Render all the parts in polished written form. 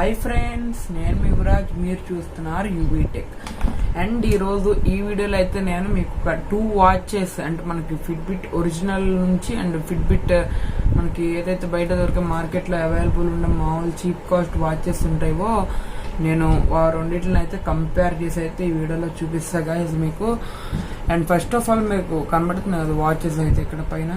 Hi friends, నేను మీ యువరాజ్. మీరు చూస్తున్నారు యూవీ టెక్. అండ్ ఈరోజు ఈ వీడియోలో అయితే నేను మీకు ఒక 2 వాచెస్ అంటే మనకి ఫిట్బిట్ ఒరిజినల్ నుంచి అండ్ ఫిట్బిట్ మనకి ఏదైతే బయట దొరికే మార్కెట్లో అవైలబుల్ ఉన్న మామూలు చీప్ కాస్ట్ వాచెస్ ఉంటాయో నేను ఆ రెండింటిని అయితే కంపేర్ చేసి అయితే ఈ వీడియోలో చూపిస్తా గైస్ మీకు. అండ్ ఫస్ట్ ఆఫ్ ఆల్ మీకు కనబడుతున్నాయి కదా వాచెస్ అయితే ఇక్కడ పైన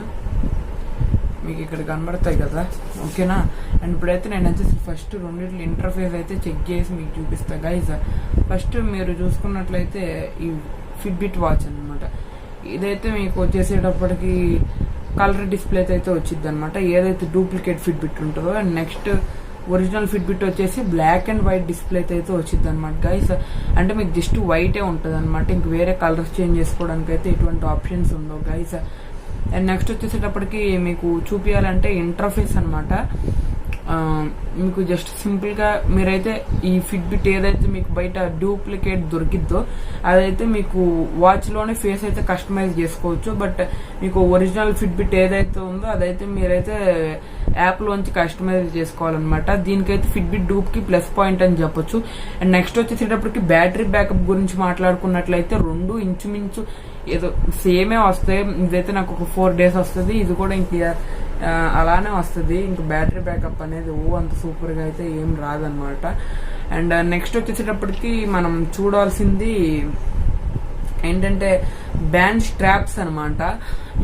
మీకు ఇక్కడ కనబడతాయి కదా, ఓకేనా. అండ్ ఇప్పుడైతే నేను వచ్చేసి ఫస్ట్ రెండింటి ఇంటర్ఫేస్ అయితే చెక్ చేసి మీకు చూపిస్తా గైస్. ఫస్ట్ మీరు చూసుకున్నట్లయితే ఈ ఫిట్బిట్ వాచ్ అనమాట. ఇదైతే మీకు వచ్చేసేటప్పటికి కలర్ డిస్ప్లే అయితే వచ్చింది అనమాట, ఏదైతే డూప్లికేట్ ఫిట్బిట్ ఉంటుందో. అండ్ నెక్స్ట్ ఒరిజినల్ ఫిట్బిట్ వచ్చేసి బ్లాక్ అండ్ వైట్ డిస్ప్లే అయితే వచ్చింది అనమాట గైస్. అంటే మీకు జస్ట్ వైటే ఉంటుంది అనమాట, ఇంక వేరే కలర్స్ చేంజ్ చేసుకోవడానికి అయితే ఎటువంటి ఆప్షన్స్ ఉండవు గైస్. అండ్ నెక్స్ట్ వచ్చేసేటప్పటికి మీకు చూపించాలంటే ఇంటర్ఫేస్ అనమాట. మీకు జస్ట్ సింపుల్గా మీరైతే ఈ ఫిట్బిట్ ఏదైతే మీకు బయట డూప్లికేట్ దొరికిద్దో అదైతే మీకు వాచ్లోనే ఫేస్ అయితే కస్టమైజ్ చేసుకోవచ్చు. బట్ మీకు ఒరిజినల్ ఫిట్బిట్ ఏదైతే ఉందో అదైతే మీరైతే యాప్లోంచి కస్టమైజ్ చేసుకోవాలన్నమాట. దీనికైతే ఫిట్బిట్ డూప్కి ప్లస్ పాయింట్ అని చెప్పొచ్చు. అండ్ నెక్స్ట్ వచ్చేసేటప్పటికి బ్యాటరీ బ్యాకప్ గురించి మాట్లాడుకున్నట్లయితే రెండు ఇంచుమించు ఏదో సేమే వస్తాయి. ఇదైతే నాకు ఒక 4 days వస్తుంది, ఇది కూడా ఇంక అలానే వస్తుంది. ఇంక బ్యాటరీ బ్యాకప్ అనేది అంత సూపర్గా అయితే ఏం రాదనమాట. అండ్ నెక్స్ట్ వచ్చేసేటప్పటికి మనం చూడాల్సింది ఏంటంటే బ్యాండ్ స్ట్రాప్స్ అనమాట.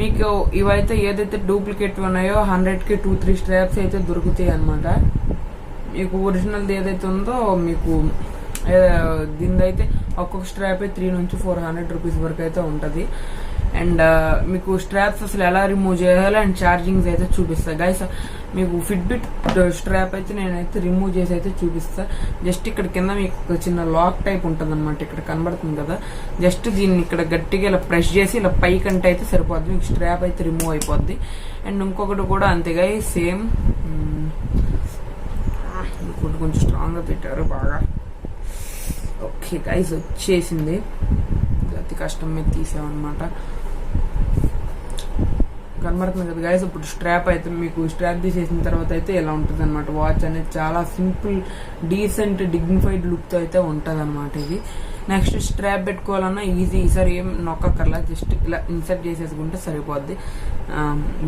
మీకు ఇవైతే ఏదైతే డూప్లికేట్ ఉన్నాయో 100కి 2-3 స్ట్రాప్స్ అయితే దొరుకుతాయి అనమాట. మీకు ఒరిజినల్ది ఏదైతే ఉందో మీకు దీనిదైతే ఒక్కొక్క స్ట్రాప్ 300 నుంచి 400 రూపీస్ వరకు అయితే ఉంటుంది. అండ్ మీకు స్ట్రాప్స్ అసలు ఎలా రిమూవ్ చేయాలి అండ్ ఛార్జింగ్స్ అయితే చూపిస్తా గైస్. మీకు ఫిట్బిట్ స్ట్రాప్ అయితే నేనైతే రిమూవ్ చేసి అయితే చూపిస్తా. జస్ట్ ఇక్కడ కింద మీకు ఒక చిన్న లాక్ టైప్ ఉంటుంది అనమాట, ఇక్కడ కనబడుతుంది కదా. జస్ట్ దీన్ని ఇక్కడ గట్టిగా ఇలా ప్రెస్ చేసి ఇలా పైకంటే అయితే సరిపోద్ది, మీకు స్ట్రాప్ అయితే రిమూవ్ అయిపోద్ది. అండ్ ఇంకొకటి కూడా అంతే గైస్, సేమ్. ఇంకొకటి కొంచెం స్ట్రాంగ్గా పెట్టారు బాగా. ఓకే గైస్, వచ్చేసింది. అతి కష్టం మీద తీసామన్నమాట, కనబడుతుంది కదా గైస్. ఇప్పుడు స్ట్రాప్ అయితే మీకు స్ట్రాప్ తీసేసిన తర్వాత అయితే ఇలా ఉంటుంది అనమాట. వాచ్ అనేది చాలా సింపుల్, డీసెంట్, డిగ్నిఫైడ్ లుక్తో అయితే ఉంటుంది అనమాట ఇది. నెక్స్ట్ స్ట్రాప్ పెట్టుకోవాలన్నా ఈజీ, ఈసారి ఏం నొక్కర్లా, జస్ట్ ఇలా ఇన్సర్ట్ చేసేసుకుంటే సరిపోద్ది.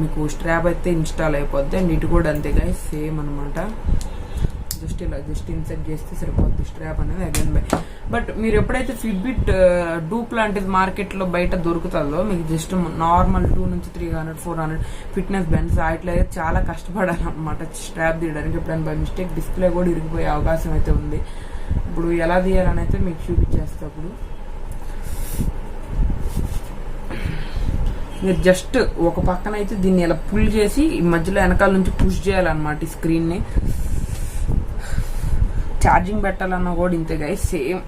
మీకు స్ట్రాప్ అయితే ఇన్స్టాల్ అయిపోద్ది. అండ్ ఇటు కూడా అంతే గైస్, సేమ్ అనమాట. జస్ట్ ఇలా జస్ట్ ఇన్సర్ట్ చేస్తే సరిపోద్ది స్ట్రాప్ అనేది అగైన్ బై. బట్ మీరు ఎప్పుడైతే ఫిట్బిట్ డూప్ లాంటిది మార్కెట్లో బయట దొరుకుతుందో మీకు జస్ట్ నార్మల్ 2 నుంచి 300, 400 ఫిట్నెస్ బ్యాండ్స్ వాటిలో అయితే చాలా కష్టపడాలన్నమాట స్ట్రాప్ తీయడానికి. ఎప్పుడైనా బై మిస్టేక్ డిస్ప్లే కూడా ఇరిగిపోయే అవకాశం అయితే ఉంది. ఇప్పుడు ఎలా తీయాలని అయితే మీకు చూపించేస్తా. ఇప్పుడు మీరు జస్ట్ ఒక పక్కన అయితే దీన్ని ఇలా పుల్ చేసి ఈ మధ్యలో వెనకాల నుంచి పుష్ చేయాలన్నమాట ఈ స్క్రీన్ని. ఛార్జింగ్ పెట్టాలన్నా కూడా ఇంతే గైస్, సేమ్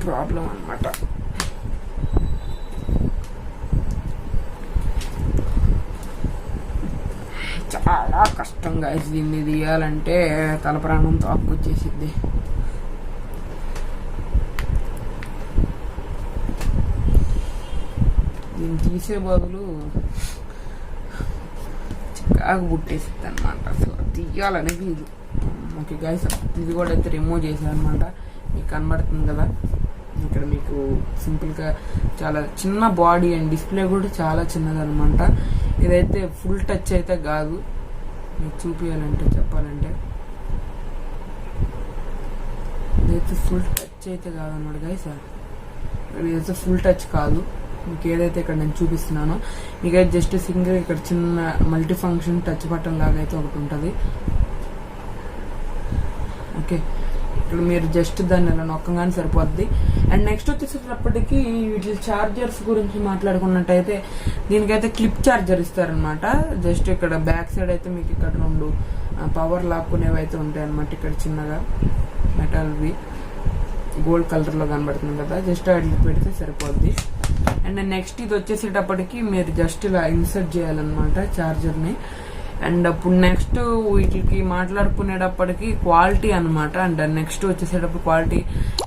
ప్రాబ్లం అనమాట. చాలా కష్టం గైస్, దీన్ని తీయాలంటే తలప్రాణం తాపుకొచ్చేసిద్ది. దీన్ని తీసే బదులు చికాకు పుట్టేసిద్ది అనమాట, అసలు తీయాలనేది ఇది. ఓకే గైస్, ఇది కూడా అయితే రిమూవ్ చేశాను అనమాట. మీకు కనబడుతుంది కదా ఇక్కడ, మీకు సింపుల్గా చాలా చిన్న బాడీ అండ్ డిస్ప్లే కూడా చాలా చిన్నది అనమాట. ఇదైతే ఫుల్ టచ్ అయితే కాదు, మీకు చూపించాలంటే చెప్పాలంటే ఇదైతే ఫుల్ టచ్ అయితే కాదన్నమాట గైస్. ఇదైతే ఫుల్ టచ్ కాదు. మీకు ఏదైతే ఇక్కడ నేను చూపిస్తున్నానో మీకైతే జస్ట్ సింగిల్ ఇక్కడ చిన్న మల్టీ ఫంక్షన్ టచ్ బటన్ లాగా అయితే ఒకటి ఉంటుంది. ఓకే, ఇక్కడ మీరు జస్ట్ దాన్ని అలా నొక్కగానే సరిపోద్ది. అండ్ నెక్స్ట్ వచ్చేసేటప్పటికి వీటి ఛార్జర్స్ గురించి మాట్లాడుకున్నట్టయితే దీనికైతే క్లిప్ ఛార్జర్ ఇస్తారనమాట. జస్ట్ ఇక్కడ బ్యాక్ సైడ్ అయితే మీకు ఇక్కడ 2 పవర్ లాక్కునేవి అయితే ఉంటాయి అనమాట. ఇక్కడ చిన్నగా మెటల్వి గోల్డ్ కలర్లో కనబడుతుంది కదా, జస్ట్ అట్లా పెడితే సరిపోద్ది. అండ్ నెక్స్ట్ ఇది వచ్చేసేటప్పటికి మీరు జస్ట్ ఇలా ఇన్సర్ట్ చేయాలన్నమాట ఛార్జర్ని. అండ్ అప్పుడు నెక్స్ట్ వీటికి మాట్లాడుకునేటప్పటికి క్వాలిటీ అనమాట. అండ్ నెక్స్ట్ వచ్చేసేటప్పుడు క్వాలిటీ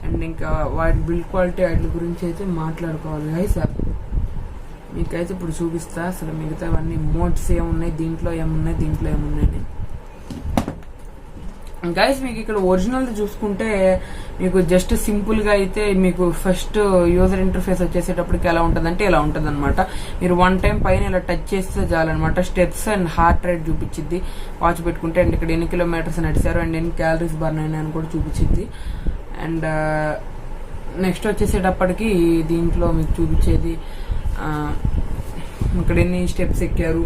అండ్ ఇంకా వాటి బిల్డ్ క్వాలిటీ వాటి గురించి అయితే మాట్లాడుకోవాలి గైస్. మీకైతే ఇప్పుడు చూపిస్తా అసలు మిగతావన్నీ మోడ్స్ ఏమున్నాయి, దీంట్లో ఏమున్నాయి, దీంట్లో ఏమున్నాయి. గైస్ మీకు ఇక్కడ ఒరిజినల్ చూసుకుంటే మీకు జస్ట్ సింపుల్ గా అయితే మీకు ఫస్ట్ యూజర్ ఇంటర్ఫేస్ వచ్చేసేటప్పటికి ఎలా ఉంటుందంటే ఇలా ఉంటుంది అనమాట. మీరు వన్ టైం పైన ఇలా టచ్ చేస్తే చాలన్నమాట. స్టెప్స్ అండ్ హార్ట్ రేట్ చూపించింది వాచ్ పెట్టుకుంటే, అండ్ ఇక్కడ ఎన్ని కిలోమీటర్స్ నడిచారు అండ్ ఎన్ని క్యాలరీస్ బర్న్ అయినాయని కూడా చూపించింది. అండ్ నెక్స్ట్ వచ్చేసేటప్పటికి దీంట్లో మీకు చూపించేది ఇక్కడ ఎన్ని స్టెప్స్ ఎక్కారు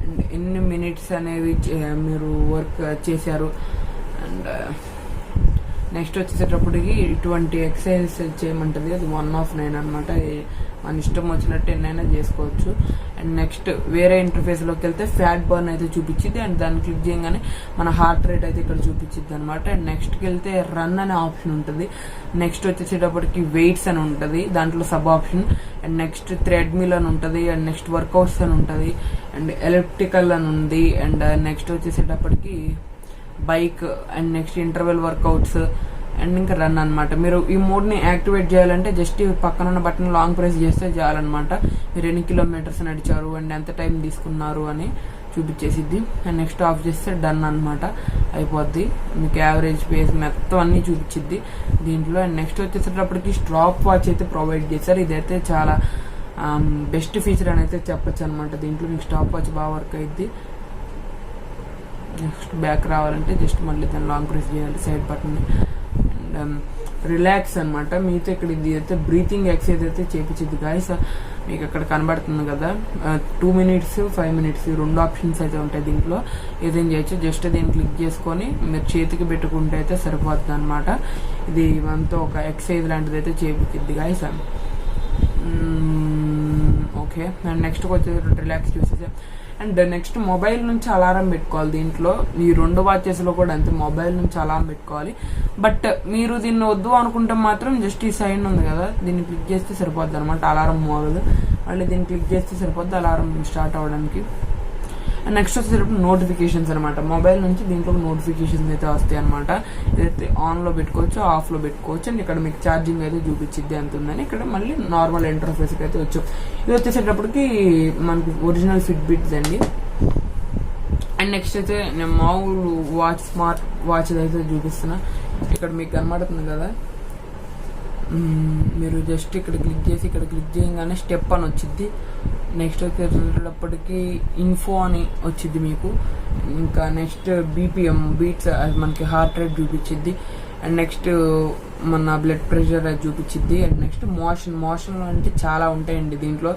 అండ్ ఎన్ని మినిట్స్ అనేవి మీరు వర్క్ చేశారు. అండ్ నెక్స్ట్ వచ్చేసేటప్పటికి ఇటువంటి ఎక్సర్సైజ్ చేయమంటుంది. అది 1/9 అనమాట. మన ఇష్టం వచ్చినట్టు ఎన్నైనా చేసుకోవచ్చు. అండ్ నెక్స్ట్ వేరే ఇంటర్ఫేస్లోకి వెళ్తే ఫ్యాట్ బర్న్ అయితే చూపించింది. అండ్ దాన్ని క్లిక్ చేయగానే మన హార్ట్ రేట్ అయితే ఇక్కడ చూపించింది అనమాట. అండ్ నెక్స్ట్కి వెళ్తే రన్ అనే ఆప్షన్ ఉంటుంది. నెక్స్ట్ వచ్చేసేటప్పటికి వెయిట్స్ అని ఉంటుంది, దాంట్లో sub option. And next treadmill అని ఉంటుంది. అండ్ నెక్స్ట్ వర్కౌట్స్ అని ఉంటుంది. అండ్ ఎలిప్టికల్ అని ఉంది. అండ్ నెక్స్ట్ వచ్చేసేటప్పటికి bike and next interval workouts and ఇంకా రన్ అనమాట. మీరు ఈ మూడ్ని యాక్టివేట్ చేయాలంటే జస్ట్ పక్కన ఉన్న బటన్ లాంగ్ ప్రెస్ చేస్తే చాలన్నమాట. మీరు ఎన్ని కిలోమీటర్స్ నడిచారు అండ్ ఎంత టైం తీసుకున్నారు అని చూపించేసిద్ది. అండ్ నెక్స్ట్ ఆఫ్ చేస్తే డన్ అనమాట, అయిపోద్ది. మీకు యావరేజ్ పేస్ మొత్తం అన్ని చూపించిద్ది దీంట్లో. అండ్ నెక్స్ట్ వచ్చేసేటప్పటికి స్టాప్ వాచ్ అయితే ప్రొవైడ్ చేశారు. ఇదైతే చాలా బెస్ట్ ఫీచర్ అని అయితే చెప్పచ్చు అనమాట. దీంట్లో మీకు స్టాప్ వాచ్ బాగా వర్క్ అయ్యిద్ది. నెక్స్ట్ బ్యాక్ రావాలంటే జస్ట్ మళ్ళీ దాన్ని లాంగ్ ప్రెస్ చేయాలి సైడ్ బటన్ని. అండ్ రిలాక్స్ అనమాట. మీతో ఇక్కడ ఇది అయితే బ్రీతింగ్ ఎక్సర్సైజ్ అయితే చేపించింది గాయస్. మీకు అక్కడ కనబడుతుంది కదా 2 minutes 5 minutes 2 ఆప్షన్స్ అయితే ఉంటాయి దీంట్లో. ఏదేం చేయొచ్చు, జస్ట్ దీన్ని క్లిక్ చేసుకొని మీరు చేతికి పెట్టుకుంటే అయితే సరిపోతుంది అనమాట. ఇది మనతో ఒక ఎక్సర్సైజ్ లాంటిది అయితే చేపించింది గాయస్. ఓకే. అండ్ నెక్స్ట్ వచ్చే రిలాక్స్ చూసేసి అండ్ నెక్స్ట్ మొబైల్ నుంచి అలారం పెట్టుకోవాలి. దీంట్లో ఈ 2 వాచెస్లో కూడా అంతే, మొబైల్ నుంచి అలారం పెట్టుకోవాలి. బట్ మీరు దీన్ని వద్దు అనుకుంటే మాత్రం జస్ట్ ఈ సైన్ ఉంది కదా, దీన్ని క్లిక్ చేస్తే సరిపోద్ది అనమాట. అలారం మోగదు. మళ్ళీ దీన్ని క్లిక్ చేస్తే సరిపోద్ది అలారం స్టార్ట్ అవ్వడానికి. అండ్ నెక్స్ట్ వచ్చేటప్పుడు నోటిఫికేషన్స్ అనమాట. మొబైల్ నుంచి దీంట్లో నోటిఫికేషన్స్ అయితే వస్తాయి అనమాట. ఇదైతే ఆన్లో పెట్టుకోవచ్చు, ఆఫ్లో పెట్టుకోవచ్చు. అండ్ ఇక్కడ మీకు ఛార్జింగ్ అయితే చూపించిద్ది ఎంత ఉందని. ఇక్కడ మళ్ళీ నార్మల్ ఇంటర్ఫేస్కి అయితే వచ్చు. ఇది వచ్చేసేటప్పటికి మనకి ఒరిజినల్ ఫిట్బిట్స్ అండి. అండ్ నెక్స్ట్ అయితే నేను మామూలు వాచ్, స్మార్ట్ వాచ్ అయితే చూపిస్తున్నా. ఇక్కడ మీకు కనబడుతుంది కదా, మీరు జస్ట్ ఇక్కడ క్లిక్ చేసి ఇక్కడ క్లిక్ చేయగానే స్టెప్ అని వచ్చింది. నెక్స్ట్ వచ్చేటప్పటికి ఇన్ఫో అని వచ్చింది మీకు. ఇంకా నెక్స్ట్ బీపీఎం బీట్స్ మనకి హార్ట్ రేట్ చూపించిద్ది. అండ్ నెక్స్ట్ మన బ్లడ్ ప్రెషర్ అది చూపించిద్ది. అండ్ నెక్స్ట్ మోషన్ అంటే చాలా ఉంటాయండి దీంట్లో.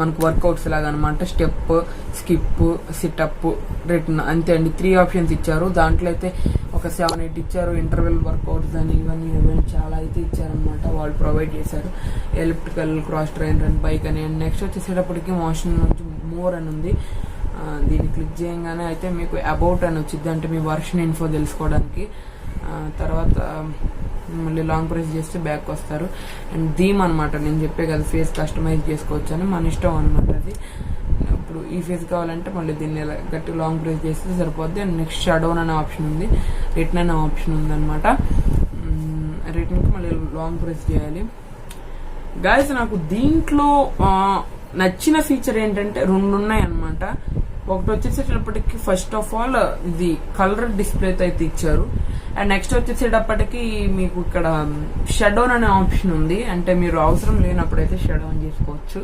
మనకు వర్కౌట్స్ లాగా అనమాట. స్టెప్, స్కిప్, సిటప్, రిటర్న్ అంతే అండి. 3 ఆప్షన్స్ ఇచ్చారు. దాంట్లో అయితే ఒక 7-8 ఇచ్చారు. ఇంటర్వెల్ వర్కౌట్స్ అని ఇవన్నీ చాలా అయితే ఇచ్చారనమాట, వాళ్ళు ప్రొవైడ్ చేశారు. Elliptical, cross train, run, bike అని. అండ్ నెక్స్ట్ వచ్చేసేటప్పటికి మోషన్ నుంచి మోర్ అని ఉంది. దీన్ని క్లిక్ చేయగానే అయితే మీకు అబౌట్ అని వచ్చింది, అంటే మీ వర్షన్ ఇన్ఫో తెలుసుకోవడానికి. తర్వాత మళ్ళీ లాంగ్ ప్రెస్ చేస్తే బ్యాక్ వస్తారు. అండ్ థీమ్ అనమాట, నేను చెప్పే కదా ఫేస్ కస్టమైజ్ చేసుకోవచ్చు అని, మన ఇష్టం అనమాట అది. ఇప్పుడు ఈ ఫేస్ కావాలంటే మళ్ళీ దీన్ని గట్టి లాంగ్ ప్రెస్ చేస్తే సరిపోద్ది. అండ్ నెక్స్ట్ షడౌన్ అనే ఆప్షన్ ఉంది, రిటర్న్ అనే ఆప్షన్ ఉంది అనమాట. రిటర్న్కి మళ్ళీ లాంగ్ ప్రెస్ చేయాలి. గాయస్ నాకు దీంట్లో నచ్చిన ఫీచర్ ఏంటంటే 2 ఉన్నాయి అనమాట. ఒకటి వచ్చేసేటప్పటికి ఫస్ట్ ఆఫ్ ఆల్ ఇది కలర్ డిస్ప్లే అయితే ఇచ్చారు. అండ్ నెక్స్ట్ వచ్చేసేటప్పటికి మీకు ఇక్కడ షడౌన్ అనే ఆప్షన్ ఉంది, అంటే మీరు అవసరం లేనప్పుడు అయితే షడౌన్ చేసుకోవచ్చు.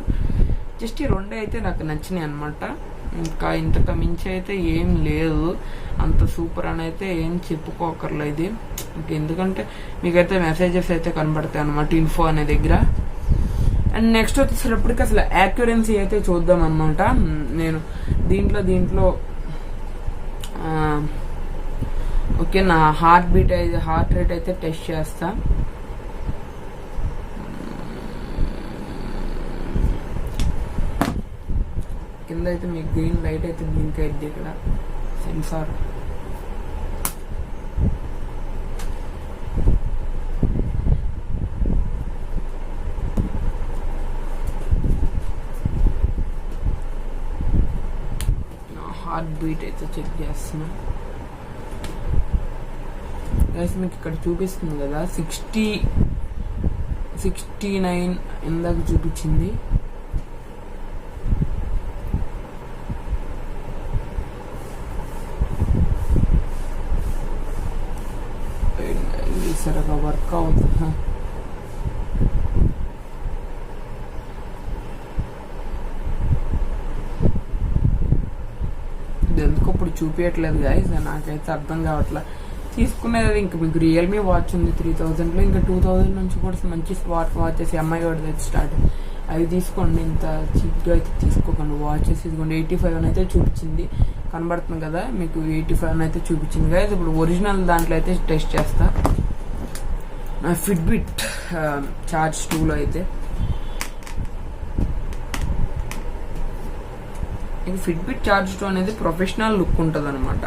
జస్ట్ ఈ 2 అయితే నాకు నచ్చినాయి అనమాట. ఇంకా ఇంతకు మించి అయితే ఏం లేదు, అంత సూపర్ అని అయితే ఏం చెప్పుకోకర్లేదు. ఎందుకంటే మీకైతే మెసేజెస్ అయితే కనబడతాయి అనమాట ఇన్ఫో అనే దగ్గర. అండ్ నెక్స్ట్ వచ్చేసేటప్పటికి అసలు యాక్యురెన్సీ అయితే చూద్దాం అనమాట. నేను దీంట్లో ఓకే నా హార్ట్ రేట్ అయితే టెస్ట్ చేస్తా. కింద అయితే మీకు గ్రీన్ లైట్ అయితే బ్లింక్ అయింది ఇక్కడ సెన్సార్. హార్ట్ బీట్ అయితే చెక్ చేస్తున్నా. మీకు ఇక్కడ చూపిస్తుంది కదా 69 ఇందాక చూపించింది. వర్క్ అవుతుంది. ఇది ఎందుకు ఇప్పుడు చూపించట్లేదు గాయస్, నాకైతే అర్థం కావట్లేదు. తీసుకునేది ఇంకా మీకు రియల్మీ వాచ్ ఉంది 3000లో, ఇంకా 2000 నుంచి కూడా మంచి స్మార్ట్ వాచెస్ ఎంఐ కూడా అయితే స్టార్ట్. అవి తీసుకోండి, ఇంత చీప్గా అయితే తీసుకోకండి. వాచెస్ ఇదిగోండి 85 అయితే చూపించింది, కనబడుతుంది కదా మీకు. 85 అయితే చూపించింది కదా. ఇప్పుడు ఒరిజినల్ దాంట్లో అయితే టెస్ట్ చేస్తా. ఫిట్బిట్ చార్జ్ 2లో అయితే ఫిట్బిట్ చార్జ్ 2 అనేది ప్రొఫెషనల్ లుక్ ఉంటుంది అనమాట.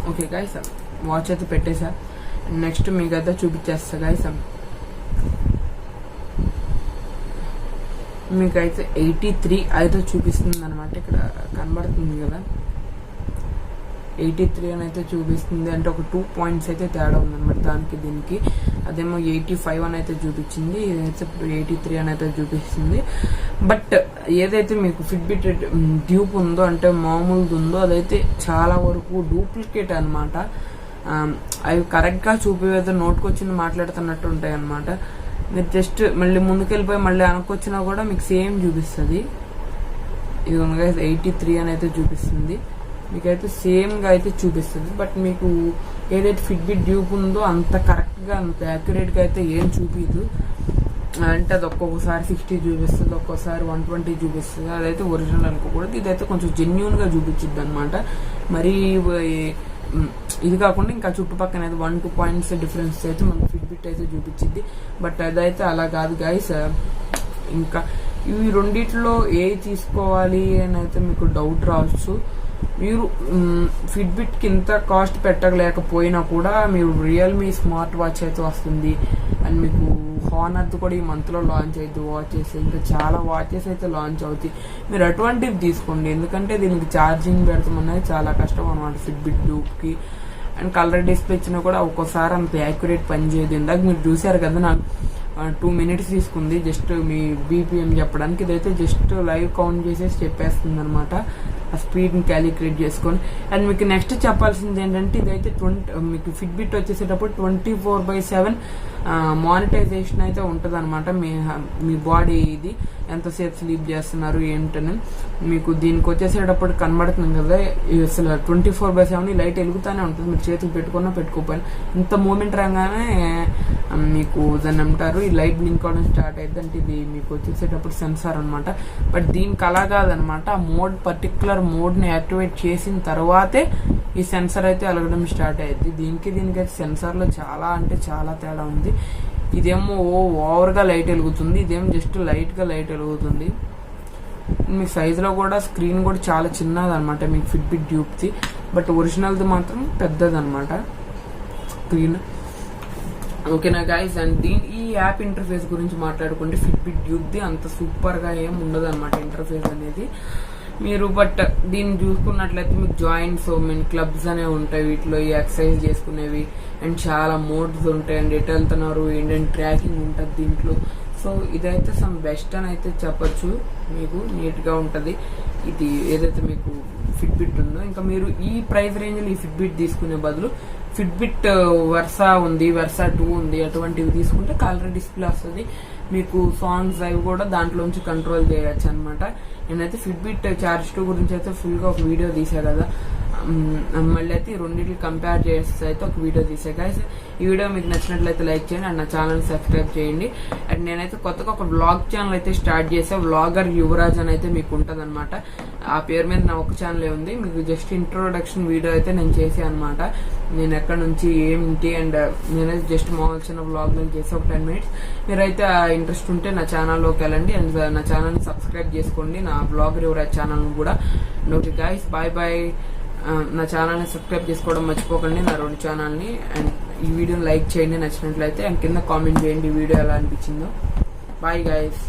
ఓకే గాయ్స్, వాచ్ అయితే పెట్టేసా. నెక్స్ట్ మీకు అయితే చూపించేస్తా గాయ్స్. మీకైతే 83 అయితే చూపిస్తుంది అనమాట. ఇక్కడ కనబడుతుంది కదా 83 అని అయితే చూపిస్తుంది. అంటే ఒక 2 పాయింట్స్ అయితే తేడా ఉందన్నమాట దానికి దీనికి. అదేమో 85 అని అయితే చూపించింది, ఇదైతే 83 అని అయితే చూపిస్తుంది. బట్ ఏదైతే మీకు ఫిట్బిట్ డ్యూప్ ఉందో, అంటే మామూలుది ఉందో, అదైతే చాలా వరకు డూప్లికేట్ అనమాట. అవి కరెక్ట్గా చూపేదో నోట్కొచ్చింది మాట్లాడుతున్నట్టు ఉంటాయి అనమాట. మీరు జస్ట్ మళ్ళీ ముందుకెళ్ళిపోయి మళ్ళీ అనుకొచ్చినా కూడా మీకు సేమ్ చూపిస్తుంది. ఇది 83 అని అయితే చూపిస్తుంది, మీకైతే సేమ్గా అయితే చూపిస్తుంది. బట్ మీకు ఏదైతే ఫిట్బిట్ డ్యూప్ ఉందో అంత కరెక్ట్గా అంత యాక్యురేట్గా అయితే ఏం చూపించదు. అంటే అది ఒక్కొక్కసారి 60 చూపిస్తుంది, ఒక్కోసారి 120 చూపిస్తుంది. అదైతే ఒరిజినల్ అనుకోకూడదు. ఇదైతే కొంచెం జెన్యూన్గా చూపించిద్ది అనమాట. మరి ఇది కాకుండా ఇంకా చుట్టుపక్కల అయితే 1-2 పాయింట్స్ డిఫరెన్స్ అయితే మనకు ఫిట్బిట్ అయితే చూపించింది. బట్ అదైతే అలా కాదు గైస్. ఇంకా ఇవి రెండిట్లో ఏ తీసుకోవాలి అని అయితే మీకు డౌట్ రావచ్చు. మీరు ఫిట్బిట్కి ఇంత కాస్ట్ పెట్టలేకపోయినా కూడా మీరు రియల్మీ స్మార్ట్ వాచ్ అయితే వస్తుంది. అండ్ మీకు హానర్ది కూడా ఈ మంత్లో లాంచ్ అవుతుంది వాచెస్. ఇంకా చాలా వాచెస్ అయితే లాంచ్ అవుతాయి. మీరు అటువంటివి తీసుకోండి, ఎందుకంటే దీనికి ఛార్జింగ్ పెడతామన్నది చాలా కష్టం అనమాట ఫిట్బిట్ డ్యూప్కి. అండ్ కలర్ డిస్ప్లే ఇచ్చినా కూడా ఒక్కోసారి అంత యాక్యురేట్ పని చేయదు. ఇందాక మీరు చూసారు కదా, నాకు 2 minutes తీసుకుంది జస్ట్ మీ బీపీఎం చెప్పడానికి. ఇదైతే జస్ట్ లైవ్ కౌంట్ చేసేసి చెప్పేస్తుంది అనమాట, ఆ స్పీడ్ని క్యాలిక్యులేట్ చేసుకొని. అండ్ మీకు నెక్స్ట్ చెప్పాల్సింది ఏంటంటే, ఇదైతే మీకు ఫిట్బిట్ వచ్చేసేటప్పుడు 24/7 మానిటైజేషన్ అయితే ఉంటుంది అనమాట. మీ బాడీ ఇది ఎంతసేపు స్లీప్ చేస్తున్నారు ఏంటని మీకు దీనికి వచ్చేసేటప్పుడు కనబడుతుంది కదా. అసలు 24/7 లైట్ వెలుగుతూనే ఉంటుంది, మీరు చేతులు పెట్టుకున్నా పెట్టుకోపోయినా. ఇంత మూమెంట్ రాగానే మీకు దాన్ని అంటారు ఈ లైట్ బ్లింక్ అవడం స్టార్ట్ అయితే. అంటే ఇది మీకు వచ్చేసేటప్పుడు సెన్సార్ అనమాట. బట్ దీనికి అలా కాదనమాట, ఆ పర్టికులర్ మోడ్ని యాక్టివేట్ చేసిన తర్వాతే ఈ సెన్సార్ అయితే అలగడం స్టార్ట్ అయ్యింది. దీనికైతే సెన్సార్లో చాలా అంటే చాలా తేడా ఉంది. ఇదేమో ఓవర్గా లైట్ వెలుగుతుంది, ఇదేమో జస్ట్ లైట్గా లైట్ వెలుగుతుంది. మీకు సైజులో కూడా స్క్రీన్ కూడా చాలా చిన్నది అనమాట మీకు ఫిట్బిట్ డ్యూప్ది. బట్ ఒరిజినల్ది మాత్రం పెద్దదనమాట స్క్రీన్. ఓకేనా గైస్. అండ్ ఈ యాప్ ఇంటర్ఫేస్ గురించి మాట్లాడుకుంటే ఫిట్బిట్ డ్యూప్ది అంత సూపర్గా ఏం ఉండదు అనమాట ఇంటర్ఫేస్ అనేది. మీరు బట్ దీన్ని చూసుకున్నట్లయితే మీకు జాయింట్స్ క్లబ్స్ అనేవి ఉంటాయి, వీటిలో ఈ ఎక్సర్సైజ్ చేసుకునేవి. అండ్ చాలా మోడ్స్ ఉంటాయి, అండ్ ఎటు వెళ్తున్నారు ఏంటంటే ట్రాకింగ్ ఉంటుంది దీంట్లో. సో ఇదైతే సమ్ బెస్ట్ అని అయితే చెప్పచ్చు, మీకు నీట్గా ఉంటుంది ఇది ఏదైతే మీకు ఫిట్బిట్ ఉందో. ఇంకా మీరు ఈ ప్రైస్ రేంజ్లో ఈ ఫిట్బిట్ తీసుకునే బదులు ఫిట్బిట్ వర్సా ఉంది, వర్సా 2 ఉంది, అటువంటివి తీసుకుంటే కలర్ డిస్ప్లే వస్తుంది. మీకు సాంగ్స్ అవి కూడా దాంట్లోంచి కంట్రోల్ చేయొచ్చు అనమాట. నేనైతే ఫిట్బిట్ చార్జ్ 2 గురించి అయితే ఫుల్గా ఒక వీడియో తీసా కదా, మళ్ళీ అయితే ఈ రెండింటిని కంపేర్ చేస్తే అయితే ఒక వీడియో తీసా గైస్. ఈ వీడియో మీకు నచ్చినట్లయితే లైక్ చేయండి అండ్ నా ఛానల్ సబ్స్క్రైబ్ చేయండి. అండ్ నేనైతే కొత్తగా ఒక వ్లాగ్ ఛానల్ అయితే స్టార్ట్ చేసా, వ్లాగర్ యువరాజ్ అని అయితే మీకు ఉంటుంది అనమాట. ఆ పేరు మీద నా ఒక ఛానలే ఉంది. మీకు జస్ట్ ఇంట్రొడక్షన్ వీడియో అయితే నేను చేసే అనమాట, నేను ఎక్కడి నుంచి ఏంటి. అండ్ నేనైతే జస్ట్ మామూలు చిన్న వ్లాగ్ నేను చేసే ఒక 10 minutes. మీరైతే ఇంట్రెస్ట్ ఉంటే నా ఛానల్లోకి వెళ్ళండి అండ్ నా ఛానల్ని సబ్స్క్రైబ్ చేసుకోండి, నా వ్లాగర్ యువరాజ్ ఛానల్ కూడా. Okay guys, bye bye. నా ఛానల్ని సబ్స్క్రైబ్ చేసుకోవడం మర్చిపోకండి, నా 2 ఛానల్ని. అండ్ ఈ వీడియోని లైక్ చేయండి నచ్చినట్లయితే, అండ్ కింద కామెంట్ చేయండి ఈ వీడియో ఎలా అనిపించిందో. Bye guys.